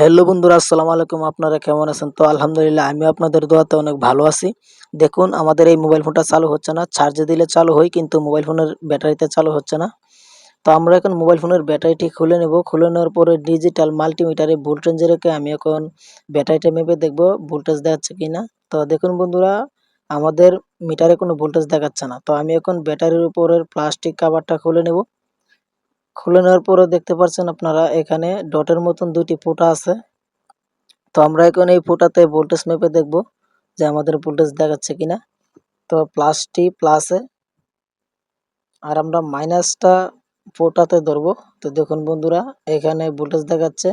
Hello বন্ধুরা, আসসালামু আলাইকুম। আপনারা কেমন আছেন? তো আলহামদুলিল্লাহ আমি আপনাদের দোয়াতে অনেক ভালো আছি। দেখুন আমাদের এই মোবাইল ফোনটা চালু হচ্ছে না। চার্জে দিলে চালু হয় কিন্তু মোবাইল ফোনের ব্যাটারিতে চালু হচ্ছে না। তো আমরা এখন মোবাইল ফোনের ব্যাটারিটি খুলে নেব। খুলে নেওয়ার পরে ডিজিটাল মাল্টিমিটারে ভোল্টেজ রেখে আমি এখন ব্যাটারিটা মেপে দেখব ভোল্টেজ দেখাচ্ছে কিনা। তো দেখুন বন্ধুরা, আমাদের মিটারে কোনো ভোল্টেজ দেখাচ্ছে না। তো আমি এখন ব্যাটারির উপরের প্লাস্টিক কভারটা খুলে নেব। খুলে নেওয়ার পরে দেখতে পাচ্ছেন আপনারা এখানে ডটের মতন ২ টি ফুটা আছে। তো আমরা এখন এই ফুটাতে ভোল্টেজ মেপে দেখব যে আমাদের ভোল্টেজ দেখাচ্ছে কিনা। তো প্লাসটি প্লাসে আর আমরা মাইনাসটা ফুটাতে ধরবো। তো দেখুন বন্ধুরা, এখানে ভোল্টেজ দেখাচ্ছে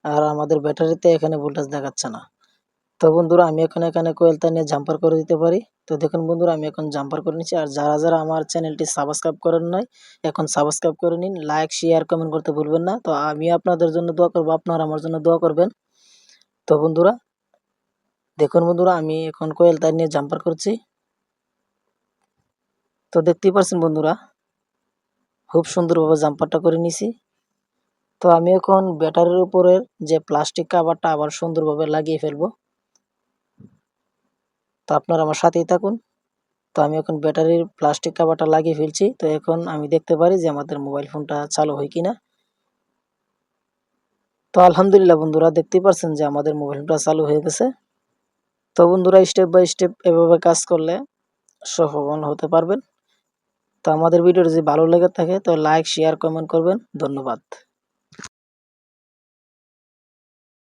আর আমাদের ব্যাটারিতে এখানে ভোল্টেজ দেখাচ্ছে না। তো বন্ধুরা আমি এখন এখানে কয়েলটা নিয়ে জাম্পার করে দিতে পারি। তো দেখুন বন্ধুরা, আমি এখন জাম্পার করে নিচ্ছি। আর যারা আমার চ্যানেলটি সাবস্ক্রাইব করেন নাই, এখন সাবস্ক্রাইব করে নিন। লাইক, শেয়ার, কমেন্ট করতে ভুলবেন না। তো আমি আপনাদের জন্য দোয়া করব, আপনারা আমার জন্য দোয়া করবেন। তো বন্ধুরা, দেখুন বন্ধুরা, আমি এখন কোয়েল তার নিয়ে জাম্পার করছি। তো দেখতেই পাচ্ছেন বন্ধুরা, খুব সুন্দরভাবে জাম্পারটা করে নিছি। তো আমি এখন ব্যাটারির উপরের যে প্লাস্টিক কাভারটা আবার সুন্দরভাবে লাগিয়ে ফেলবো। তো আপনারা আমার সাথেই থাকুন। তো আমি এখন ব্যাটারির প্লাস্টিক কাভারটা লাগিয়ে ফেলছি। তো এখন আমি দেখতে পারি যে আমাদের মোবাইল ফোনটা চালু হয় কিনা। তো আলহামদুলিল্লাহ বন্ধুরা, দেখতেই পাচ্ছেন যে আমাদের মোবাইল ফোনটা চালু হয়ে গেছে। তো বন্ধুরা, স্টেপ বাই স্টেপ এভাবে কাজ করলে সফল হতে পারবেন। তো আমাদের ভিডিওটি যদি ভালো লেগে থাকে তো লাইক, শেয়ার, কমেন্ট করবেন। ধন্যবাদ।